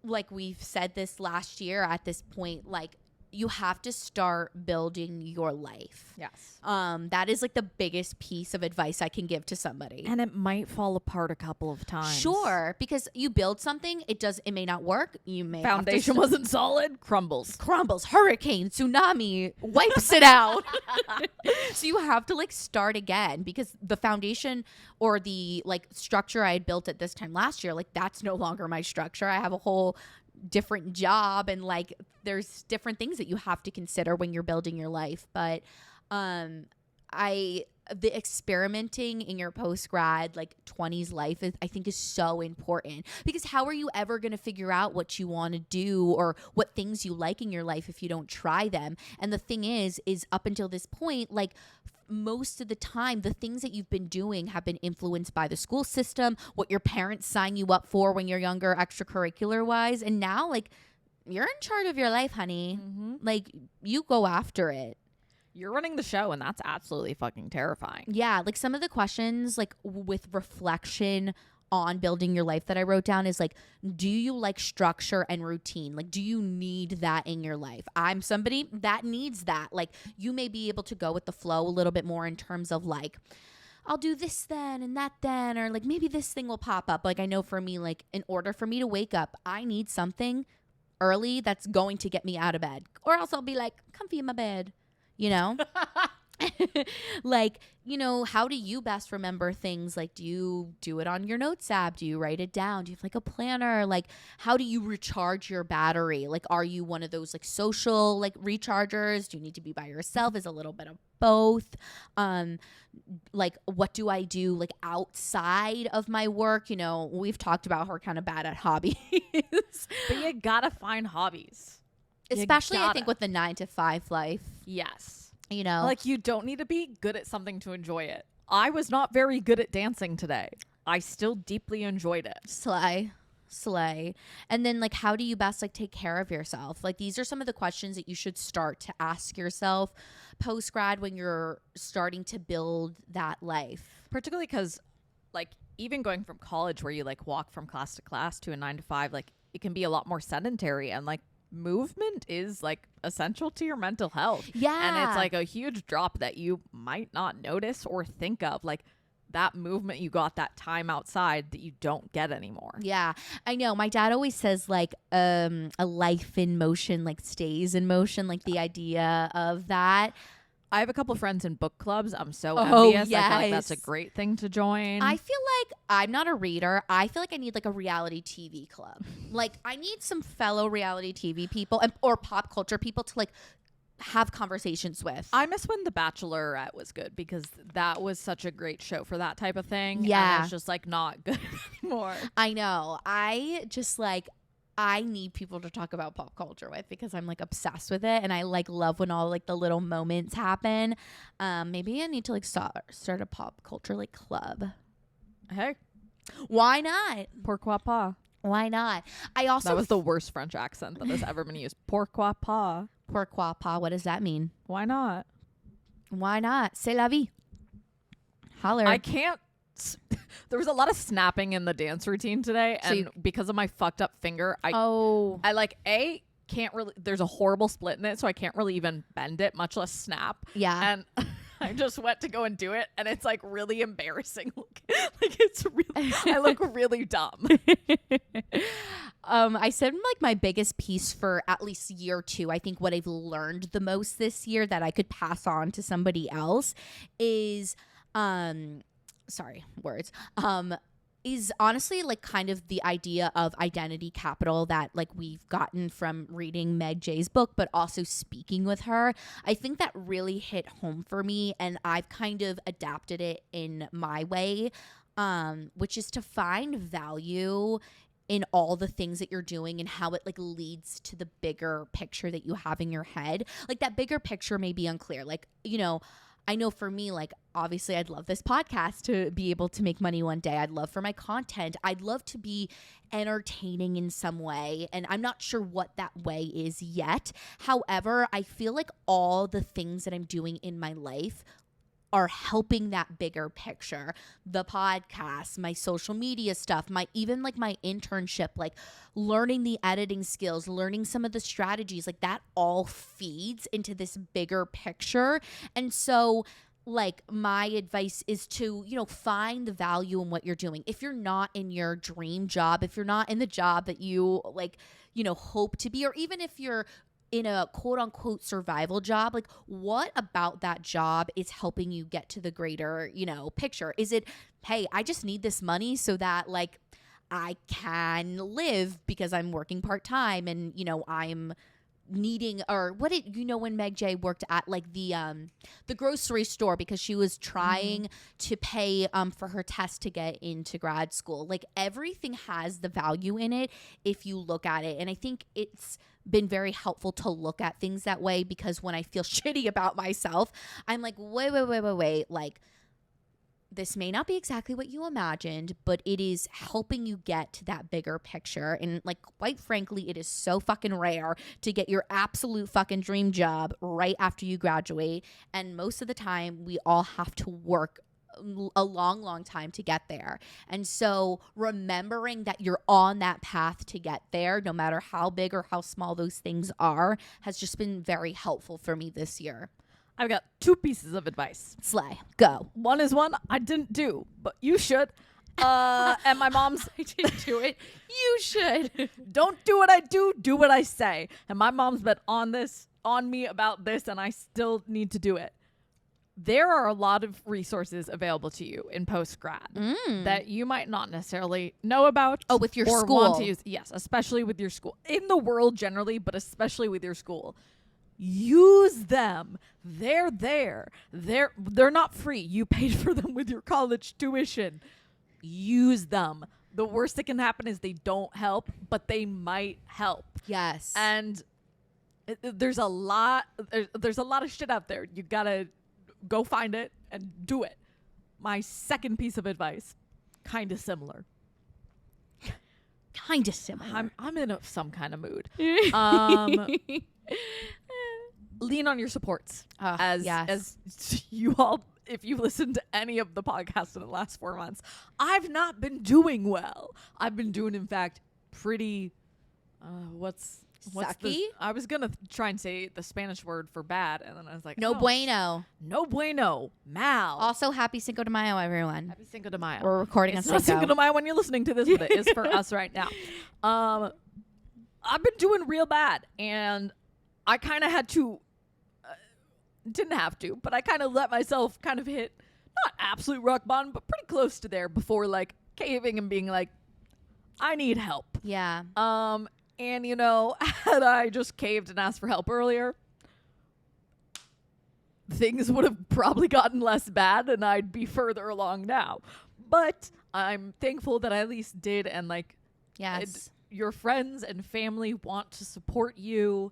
like we've said this last year at this point, like you have to start building your life. Yes. That is like the biggest piece of advice I can give to somebody. And it might fall apart a couple of times. Sure, because you build something, it may not work. You may foundation wasn't solid, crumbles, hurricane, tsunami wipes it out. So you have to like start again, because the foundation or the like structure I had built at this time last year, like that's no longer my structure. I have a whole different job, and like there's different things that you have to consider when you're building your life. But the experimenting in your post-grad like 20s life I think is so important, because how are you ever going to figure out what you want to do or what things you like in your life if you don't try them? And the thing is up until this point, like most of the time the things that you've been doing have been influenced by the school system, what your parents sign you up for when you're younger, extracurricular wise, and now like you're in charge of your life, honey. Like you go after it. You're running the show, and that's absolutely fucking terrifying. Yeah, like some of the questions like with reflection on building your life that I wrote down is like, do you like structure and routine? Like, do you need that in your life? I'm somebody that needs that. Like, you may be able to go with the flow a little bit more in terms of like, I'll do this then and that then, or like maybe this thing will pop up. Like I know for me, like in order for me to wake up, I need something early that's going to get me out of bed, or else I'll be like comfy in my bed. You know, like, you know, how do you best remember things? Like, do you do it on your notes app? Do you write it down? Do you have like a planner? Like, how do you recharge your battery? Like, are you one of those like social like rechargers? Do you need to be by yourself? Is a little bit of both? Like, what do I do like outside of my work? You know, we've talked about her kind of bad at hobbies, but you gotta find hobbies. Especially, I think, with the 9 to 5 life. Yes. you know? Like, you don't need to be good at something to enjoy it. I was not very good at dancing today. I still deeply enjoyed it. Slay. And then, like, how do you best, like, take care of yourself? Like, these are some of the questions that you should start to ask yourself post-grad when you're starting to build that life. Particularly because, like, even going from college where you, like, walk from class to class to a 9 to 5, like, it can be a lot more sedentary, and, like, movement is, like, essential to your mental health. Yeah. And it's, like, a huge drop that you might not notice or think of. Like, that movement you got that time outside that you don't get anymore. Yeah, I know. My dad always says, like, a life in motion, like, stays in motion, like the idea of that. I have a couple friends in book clubs. I'm so envious. Yes. I feel like that's a great thing to join. I feel like I'm not a reader. I feel like I need, like, a reality TV club. Like, I need some fellow reality TV people or pop culture people to, like, have conversations with. I miss when The Bachelorette was good, because that was such a great show for that type of thing. Yeah. And it's just, like, not good anymore. I know. I just, like, I need people to talk about pop culture with, because I'm, like, obsessed with it, and I, like, love when all, like, the little moments happen. Maybe I need to, like, start a pop culture, like, club. Hey, why not? Pourquoi pas? Why not? I also That was the worst French accent that has ever been used. Pourquoi pas? Pourquoi pas? What does that mean? Why not? Why not? C'est la vie. Holler. I can't. There was a lot of snapping in the dance routine today, and because of my fucked up finger, I like can't really. There's a horrible split in it, so I can't really even bend it, much less snap. Yeah. And I just went to go and do it, and it's, like, really embarrassing. Like, it's really, I look really dumb. I said, like, my biggest piece for at least year 2, I think what I've learned the most this year that I could pass on to somebody else is, is honestly, like, kind of the idea of identity capital that, like, we've gotten from reading Meg J's book, but also speaking with her. I think that really hit home for me, and I've kind of adapted it in my way, which is to find value in all the things that you're doing and how it, like, leads to the bigger picture that you have in your head. Like, that bigger picture may be unclear. Like, you know, I know for me, like, obviously I'd love this podcast to be able to make money one day. I'd love for my content. I'd love to be entertaining in some way. And I'm not sure what that way is yet. However, I feel like all the things that I'm doing in my life are helping that bigger picture. The podcast, my social media stuff, even like my internship, like learning the editing skills, learning some of the strategies, like that all feeds into this bigger picture. And so, like, my advice is to, you know, find the value in what you're doing. If you're not in your dream job, if you're not in the job that you, like, you know, hope to be, or even if you're in a quote unquote survival job, like, what about that job is helping you get to the greater, you know, picture? Is it, hey, I just need this money so that, like, I can live because I'm working part-time and, you know, I'm needing, or what did you know when Meg J worked at, like, the grocery store because she was trying to pay for her test to get into grad school. Like, everything has the value in it if you look at it. And I think it's been very helpful to look at things that way, because when I feel shitty about myself, I'm like, wait, like, this may not be exactly what you imagined, but it is helping you get to that bigger picture. And, like, quite frankly, it is so fucking rare to get your absolute fucking dream job right after you graduate. And most of the time, we all have to work a long time to get there. And so remembering that you're on that path to get there, no matter how big or how small those things are, has just been very helpful for me this year. I've got 2 pieces of advice. Slay. Go. One is one I didn't do, but you should. And my mom's, I didn't do it. You should. Don't do what I do what I say. And my mom's been on me about this, and I still need to do it. There are a lot of resources available to you in post-grad that you might not necessarily know about. Oh, with your or school. Want to use. Yes, especially with your school. In the world generally, but especially with your school. Use them. They're there. They're not free. You paid for them with your college tuition. Use them. The worst that can happen is they don't help, but they might help. Yes. And there's a lot of shit out there. You gotta go find it and do it. My second piece of advice, kind of similar. I'm in some kind of mood. Lean on your supports. As you all, if you listened to any of the podcasts in the last 4 months, I've not been doing well. I've been doing, in fact, pretty, what's sucky? I was gonna try and say the Spanish word for bad, and then I was like, no bueno. Mal. Also, happy Cinco de Mayo, everyone. Happy Cinco de Mayo. We're recording it's on not Cinco. Cinco de Mayo when you're listening to this, but it is for us right now. I've been doing real bad, and I kind of had to, didn't have to, but I kind of let myself kind of hit, not absolute rock bottom, but pretty close to there before like caving and being like, I need help. Yeah. And, you know, had I just caved and asked for help earlier, things would have probably gotten less bad and I'd be further along now. But I'm thankful that I at least did. And, like, yes, your friends and family want to support you.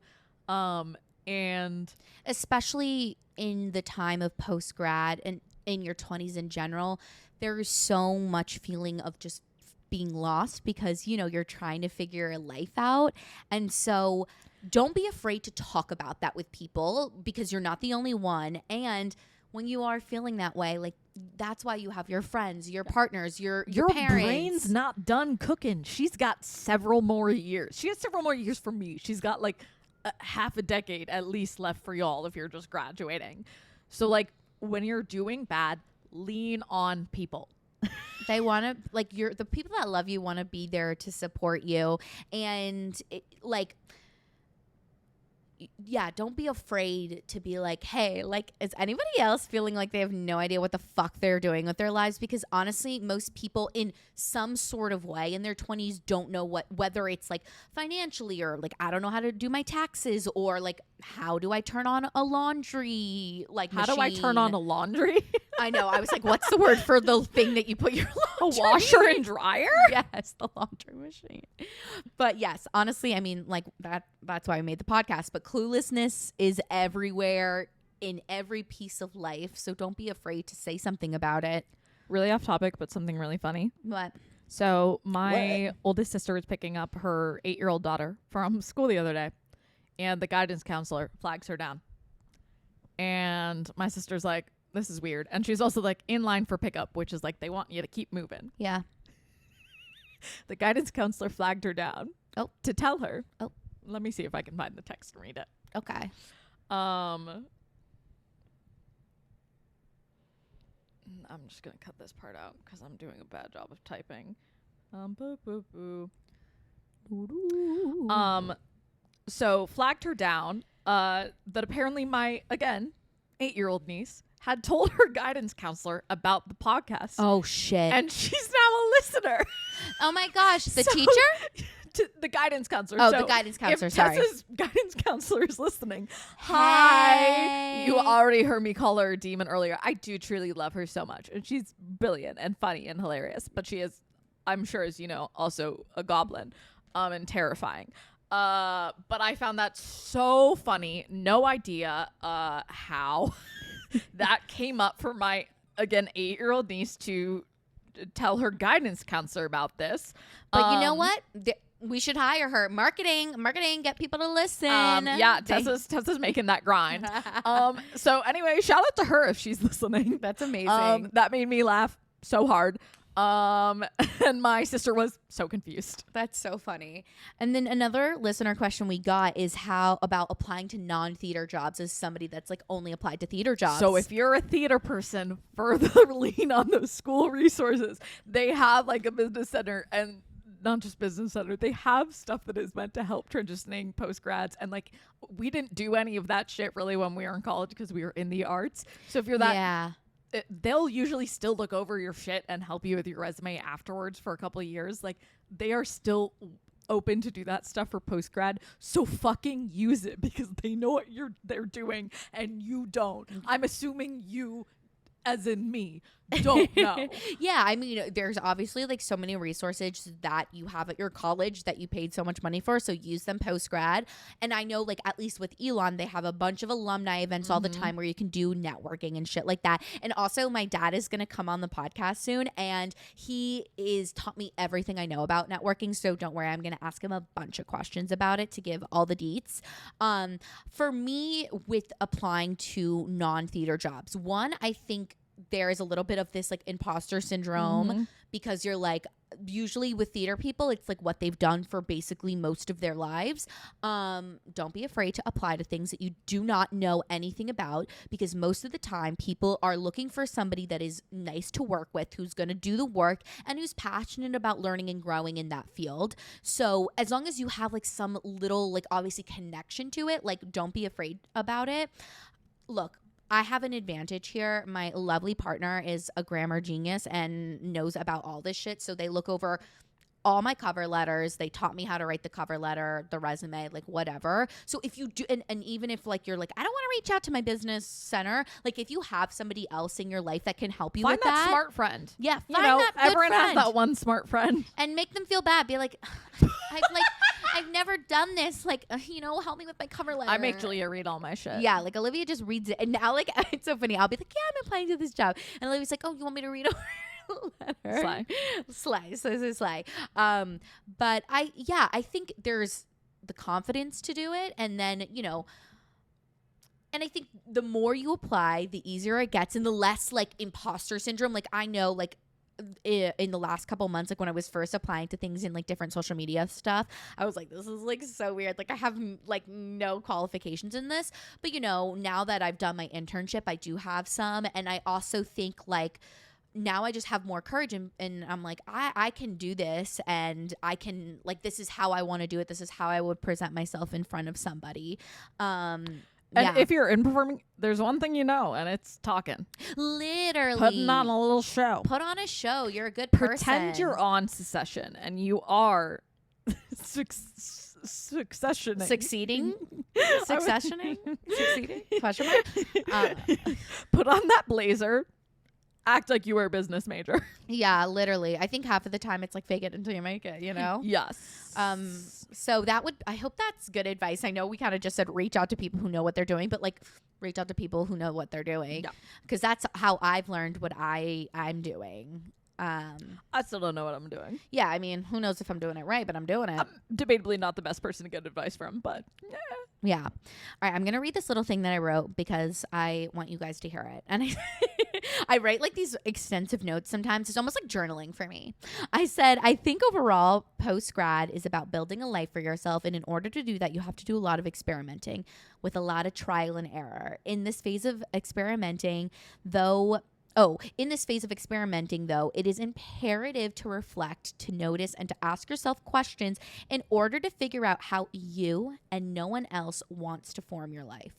And especially in the time of post-grad and in your 20s in general, there is so much feeling of just being lost because, you know, you're trying to figure your life out. And so don't be afraid to talk about that with people because you're not the only one. And when you are feeling that way, like, that's why you have your friends, your partners, your parents. Brain's not done cooking. She's got several more years. She has several more years for me. She's got like half a decade at least left for y'all if you're just graduating. So like when you're doing bad, lean on people. They want to, like, the people that love you want to be there to support you. And don't be afraid to be like, hey, like, is anybody else feeling like they have no idea what the fuck they're doing with their lives? Because honestly, most people in some sort of way in their 20s don't know whether it's like financially or like, I don't know how to do my taxes or like, how do I turn on a laundry machine? Do I turn on a laundry? I know. I was like, what's the word for the thing that you put your laundry? A washer and dryer? Yes, the laundry machine. But yes, honestly, I mean, like that's why I made the podcast. But cluelessness is everywhere in every piece of life. So don't be afraid to say something about it. Really off topic, but something really funny. What? So my oldest sister was picking up her 8-year-old daughter from school the other day. And the guidance counselor flags her down. And my sister's like, this is weird. And she's also like in line for pickup, which is like they want you to keep moving. Yeah. The guidance counselor flagged her down. Oh. To tell her. Oh. Let me see if I can find the text and read it. Okay. I'm just going to cut this part out because I'm doing a bad job of typing. So flagged her down that apparently my, again, 8-year-old niece had told her guidance counselor about the podcast. Oh, shit. And she's now a listener. Oh, my gosh. The teacher? The guidance counselor. Oh, so the guidance counselor, if sorry. Tessa's guidance counselor is listening. Hey. Hi. You already heard me call her a demon earlier. I do truly love her so much. And she's brilliant and funny and hilarious. But she is, I'm sure, as you know, also a goblin and terrifying. But I found that so funny. No idea how that came up for my, again, 8-year-old niece to tell her guidance counselor about this. But you know what? We should hire her. Marketing, get people to listen. Yeah, Tessa's making that grind. So anyway, shout out to her if she's listening. That's amazing. That made me laugh so hard. And my sister was so confused. That's so funny. And then another listener question we got is how about applying to non-theater jobs as somebody that's like only applied to theater jobs. So if you're a theater person, further lean on those school resources. They have like a business center and not just business center. They have stuff that is meant to help transitioning postgrads. And like, we didn't do any of that shit really when we were in college because we were in the arts. So if you're that, they'll usually still look over your shit and help you with your resume afterwards for a couple of years. Like, they are still open to do that stuff for postgrad. So fucking use it because they know what they're doing and you don't. I'm assuming you as in me, don't know. Yeah, I mean, there's obviously like so many resources that you have at your college that you paid so much money for, so use them post-grad. And I know, like, at least with Elon, they have a bunch of alumni events all the time where you can do networking and shit like that. And also, my dad is going to come on the podcast soon, and he is taught me everything I know about networking, so don't worry, I'm going to ask him a bunch of questions about it to give all the deets. For me, with applying to non-theater jobs, one, I think there is a little bit of this like imposter syndrome because you're like, usually with theater people, it's like what they've done for basically most of their lives. Don't be afraid to apply to things that you do not know anything about, because most of the time people are looking for somebody that is nice to work with, who's going to do the work and who's passionate about learning and growing in that field. So as long as you have like some little like obviously connection to it, like don't be afraid about it. Look, I have an advantage here. My lovely partner is a grammar genius and knows about all this shit. So they look over all my cover letters. They taught me how to write the cover letter, the resume, like whatever. So if you do, and even if like you're like, I don't want to reach out to my business center, like if you have somebody else in your life that can help you find with that smart friend. Yeah, find you know, that good everyone friend. has that one smart friend. And make them feel bad. Be like, I've never done this. Like, help me with my cover letter. I make Julia read all my shit. Yeah, like Olivia just reads it. And now, like, it's so funny. I'll be like, yeah, I'm applying to this job. And Olivia's like, oh, you want me to read over letter? Slay. So slay. But I think there's the confidence to do it. And then, and I think the more you apply, the easier it gets and the less like imposter syndrome. Like I know, like, in the last couple months, like when I was first applying to things in like different social media stuff, I was like, this is like so weird. Like I have like no qualifications in this, but now that I've done my internship, I do have some. And I also think like now I just have more courage and I'm like, I can do this, and I can, like, this is how I want to do it. This is how I would present myself in front of somebody. And if you're in performing, there's one thing and it's talking. Literally. Putting on a little show. Put on a show. You're a good Pretend person. Pretend you're on Succession and you are successioning. Succeeding? Successioning? Succeeding? Question mark? Put on that blazer. Act like you were a business major. Yeah, literally. I think half of the time it's like fake it until you make it, Yes. So I hope that's good advice. I know we kind of just said reach out to people who know what they're doing, but like reach out to people who know what they're doing. Yeah. Because that's how I've learned what I'm doing. I still don't know what I'm doing. Yeah, I mean, who knows if I'm doing it right, but I'm doing it. I'm debatably not the best person to get advice from, but yeah. All right, I'm going to read this little thing that I wrote because I want you guys to hear it. And I write like these extensive notes sometimes. It's almost like journaling for me. I said, I think overall post-grad is about building a life for yourself. And in order to do that, you have to do a lot of experimenting with a lot of trial and error. In this phase of experimenting, though, it is imperative to reflect, to notice, and to ask yourself questions in order to figure out how you and no one else wants to form your life.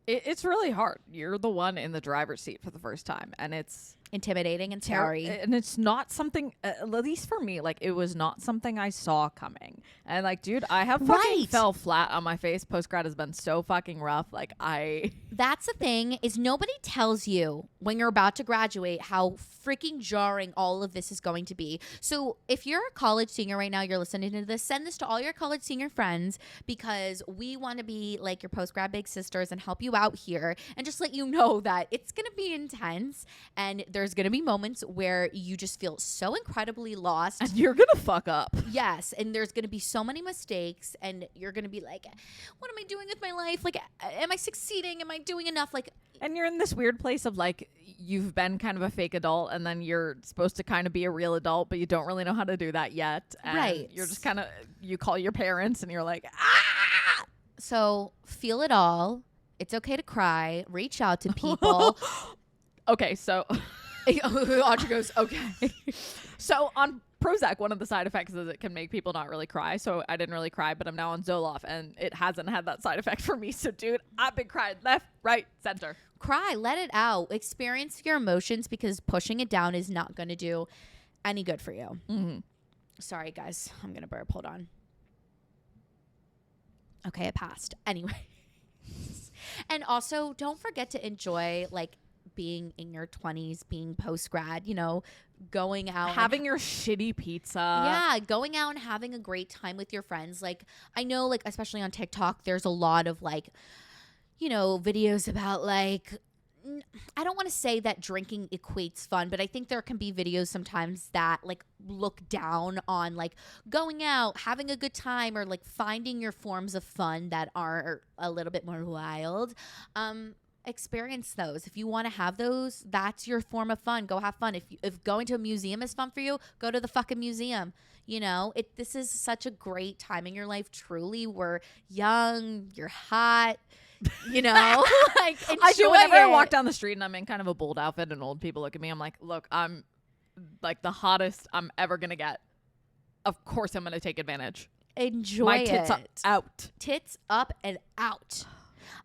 It's really hard. You're the one in the driver's seat for the first time, and it's intimidating and scary. And it's not something, at least for me, like it was not something I saw coming. And like, dude, I have fucking fell flat on my face. Post-grad has been so fucking rough. Like That's the thing, is nobody tells you when you're about to graduate how freaking jarring all of this is going to be. So if you're a college senior right now, you're listening to this, send this to all your college senior friends, because we want to be like your post-grad big sisters and help you out here and just let you know that it's going to be intense, and there's going to be moments where you just feel so incredibly lost. And you're going to fuck up. Yes. And there's going to be so many mistakes, and you're going to be like, what am I doing with my life? Like, am I succeeding? Am I doing enough? Like, and you're in this weird place of like, you've been kind of a fake adult, and then you're supposed to kind of be a real adult, but you don't really know how to do that yet. And right. You're just kind of, you call your parents and you're like, ah! So feel it all. It's okay to cry. Reach out to people. Okay, so Audrey goes, okay. So on Prozac, one of the side effects is it can make people not really cry. So I didn't really cry, but I'm now on Zoloft, and it hasn't had that side effect for me. So, dude, I've been crying left, right, center. Cry. Let it out. Experience your emotions, because pushing it down is not going to do any good for you. Mm-hmm. Sorry, guys. I'm going to burp. Hold on. Okay, it passed. Anyway. And also, don't forget to enjoy, like, being in your 20s, being post-grad, you know, going out. Having your shitty pizza. Yeah, going out and having a great time with your friends. Like, I know, like, especially on TikTok, there's a lot of, like, you know, videos about, like, I don't want to say that drinking equates fun, but I think there can be videos sometimes that like look down on like going out, having a good time, or like finding your forms of fun that are a little bit more wild. Experience those. If you want to have those, that's your form of fun. Go have fun. If going to a museum is fun for you, go to the fucking museum. You know, this is such a great time in your life. Truly, we're young, you're hot. You know, like I do. Whenever I walk down the street and I'm in kind of a bold outfit and old people look at me, I'm like, look, I'm like the hottest I'm ever gonna get. Of course, I'm gonna take advantage. Enjoy my tits out, tits up and out.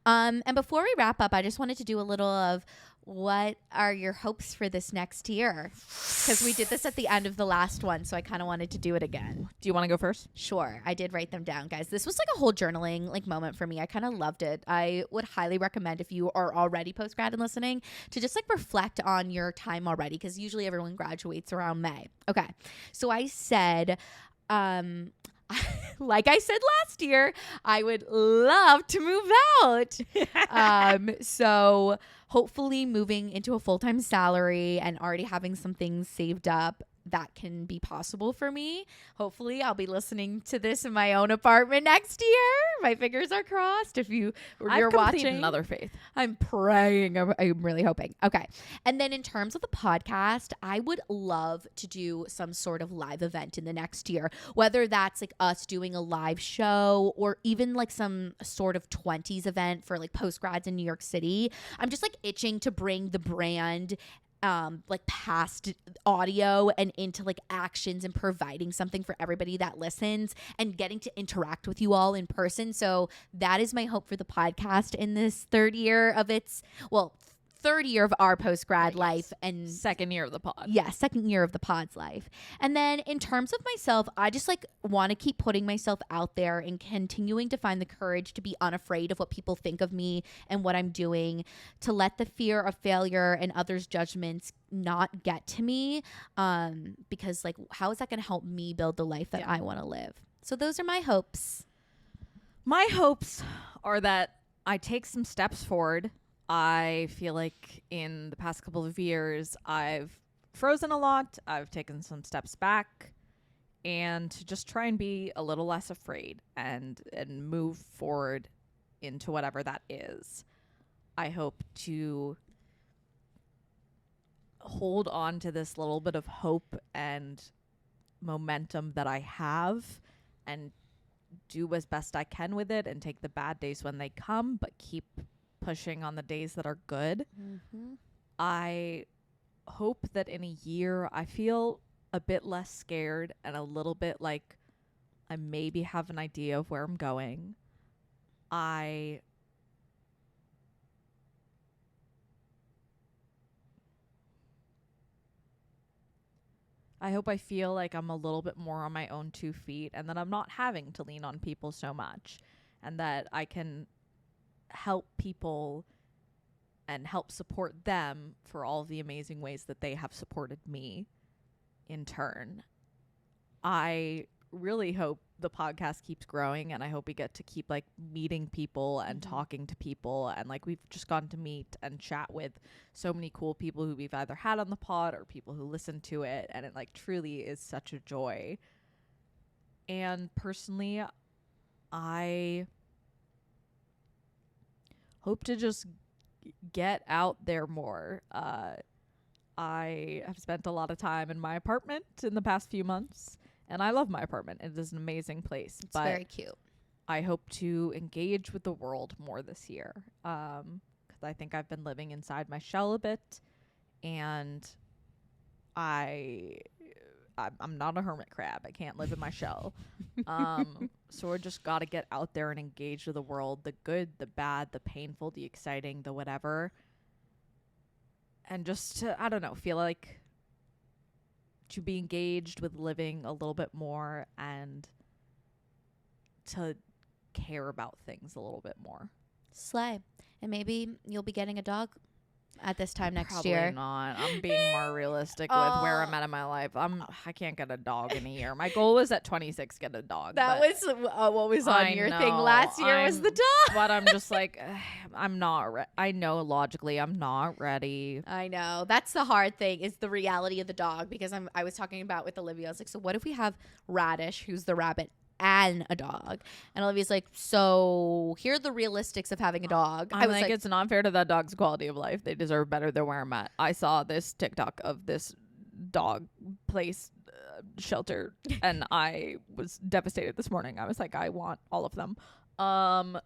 And before we wrap up, I just wanted to do a little of what are your hopes for this next year? Because we did this at the end of the last one, so I kind of wanted to do it again. Do you want to go first? Sure. I did write them down, guys. This was like a whole journaling like moment for me. I kind of loved it. I would highly recommend, if you are already post-grad and listening, to just like reflect on your time already, because usually everyone graduates around May. Okay. So I said, like I said last year, I would love to move out. So hopefully moving into a full-time salary and already having some things saved up, that can be possible for me. Hopefully I'll be listening to this in my own apartment next year. My fingers are crossed. If you're watching, another faith. I'm praying. I'm really hoping. Okay. And then in terms of the podcast, I would love to do some sort of live event in the next year, whether that's like us doing a live show or even like some sort of 20s event for like post-grads in New York City. I'm just like itching to bring the brand like past audio and into like actions and providing something for everybody that listens and getting to interact with you all in person. So that is my hope for the podcast in this third year of third year of our post-grad life and second year of the pod. Yeah, second year of the pod's life. And then in terms of myself, I just like want to keep putting myself out there and continuing to find the courage to be unafraid of what people think of me and what I'm doing, to let the fear of failure and others' judgments not get to me, because like how is that going to help me build the life that I want to live? So those are my hopes. My hopes are that I take some steps forward. I feel like in the past couple of years, I've frozen a lot. I've taken some steps back, and to just try and be a little less afraid and move forward into whatever that is. I hope to hold on to this little bit of hope and momentum that I have and do as best I can with it and take the bad days when they come, but keep pushing on the days that are good. Mm-hmm. I hope that in a year I feel a bit less scared and a little bit like I maybe have an idea of where I'm going. I hope I feel like I'm a little bit more on my own 2 feet and that I'm not having to lean on people so much, and that I can help people and help support them for all of the amazing ways that they have supported me in turn. I really hope the podcast keeps growing, and I hope we get to keep like meeting people and talking to people, and like we've just gotten to meet and chat with so many cool people who we've either had on the pod or people who listen to it, and it like truly is such a joy. And personally, I hope to just get out there more. I have spent a lot of time in my apartment in the past few months, and I love my apartment. It is an amazing place. It's very cute. I hope to engage with the world more this year, because I think I've been living inside my shell a bit, and I'm not a hermit crab. I can't live in my shell. So we just got to get out there and engage with the world, the good, the bad, the painful, the exciting, the whatever. And just to, I don't know, feel like to be engaged with living a little bit more and to care about things a little bit more. Slay. And maybe you'll be getting a dog at this time next Probably year? not. I'm being more realistic with where I'm at in my life. I can't get a dog in a year. My goal was at 26 get a dog. That was what was on your thing last year was the dog. But I'm just like, I'm not. I know logically I'm not ready. I know. That's the hard thing is the reality of the dog because I was talking about with Olivia. I was like, so what if we have Radish, who's the rabbit, and a dog? And Olivia's like, so here are the realistics of having a dog. I was like, it's not fair to that dog's quality of life. They deserve better than where I'm at. I saw this TikTok of this dog place shelter and I was devastated this morning. I was like, I want all of them. I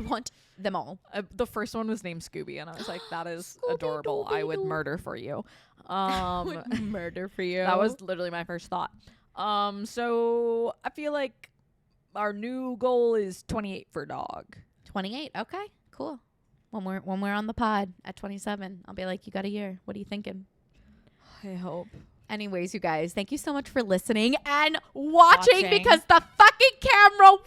want them all. The first one was named Scooby and I was like, that is adorable. I would murder for you. Murder for you. That was literally my first thought. So I feel like our new goal is 28 for dog. 28. Okay, cool. When we're on the pod at 27, I'll be like, you got a year. What are you thinking? I hope. Anyways, you guys, thank you so much for listening and watching because the fucking camera worked.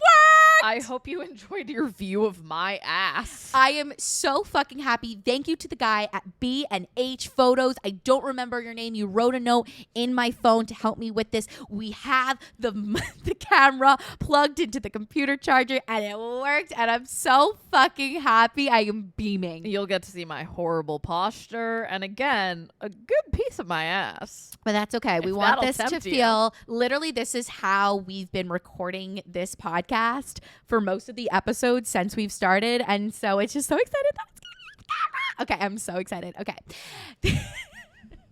I hope you enjoyed your view of my ass. I am so fucking happy. Thank you to the guy at B&H Photos. I don't remember your name. You wrote a note in my phone to help me with this. We have the camera plugged into the computer charger and it worked. And I'm so fucking happy. I am beaming. You'll get to see my horrible posture. And again, a good piece of my ass. But that's okay. We want this to feel literally this is how we've been recording this podcast for most of the episodes since we've started. And so it's just so excited that it's going to be on camera. Okay, I'm so excited. Okay.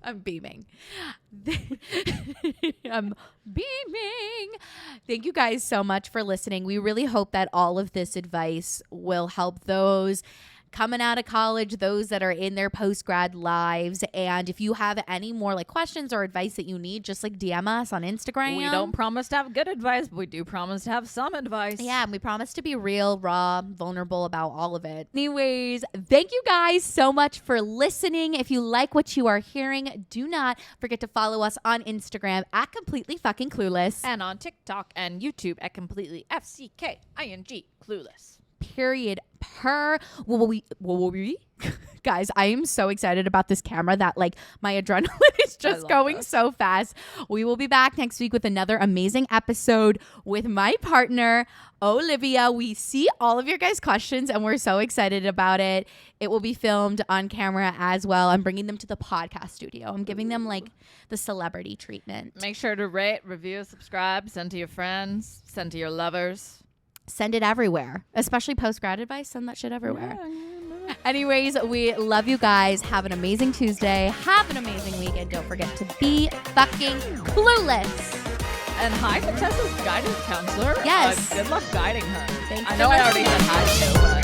I'm beaming. I'm beaming. Thank you guys so much for listening. We really hope that all of this advice will help those coming out of college, those that are in their post-grad lives. And if you have any more like questions or advice that you need, just like DM us on Instagram. We don't promise to have good advice, but we do promise to have some advice. Yeah, and we promise to be real, raw, vulnerable about all of it. Anyways, thank you guys so much for listening. If you like what you are hearing, do not forget to follow us on Instagram at Completely Fucking Clueless. And on TikTok and YouTube at Completely FCKING Clueless. Period. Guys, I am so excited about this camera that like my adrenaline is just going so fast. We will be back next week with another amazing episode with my partner, Olivia. We see all of your guys' questions and we're so excited about it. It will be filmed on camera as well. I'm bringing them to the podcast studio. I'm giving them like the celebrity treatment. Make sure to rate, review, subscribe, send to your friends, send to your lovers. Send it everywhere, especially post-grad advice. Send that shit everywhere. Yeah. Anyways, we love you guys. Have an amazing Tuesday. Have an amazing weekend. Don't forget to be fucking clueless. And hi to Tessa's guidance counselor. Yes. Good luck guiding her. Thanks. I know I already said hi to you, but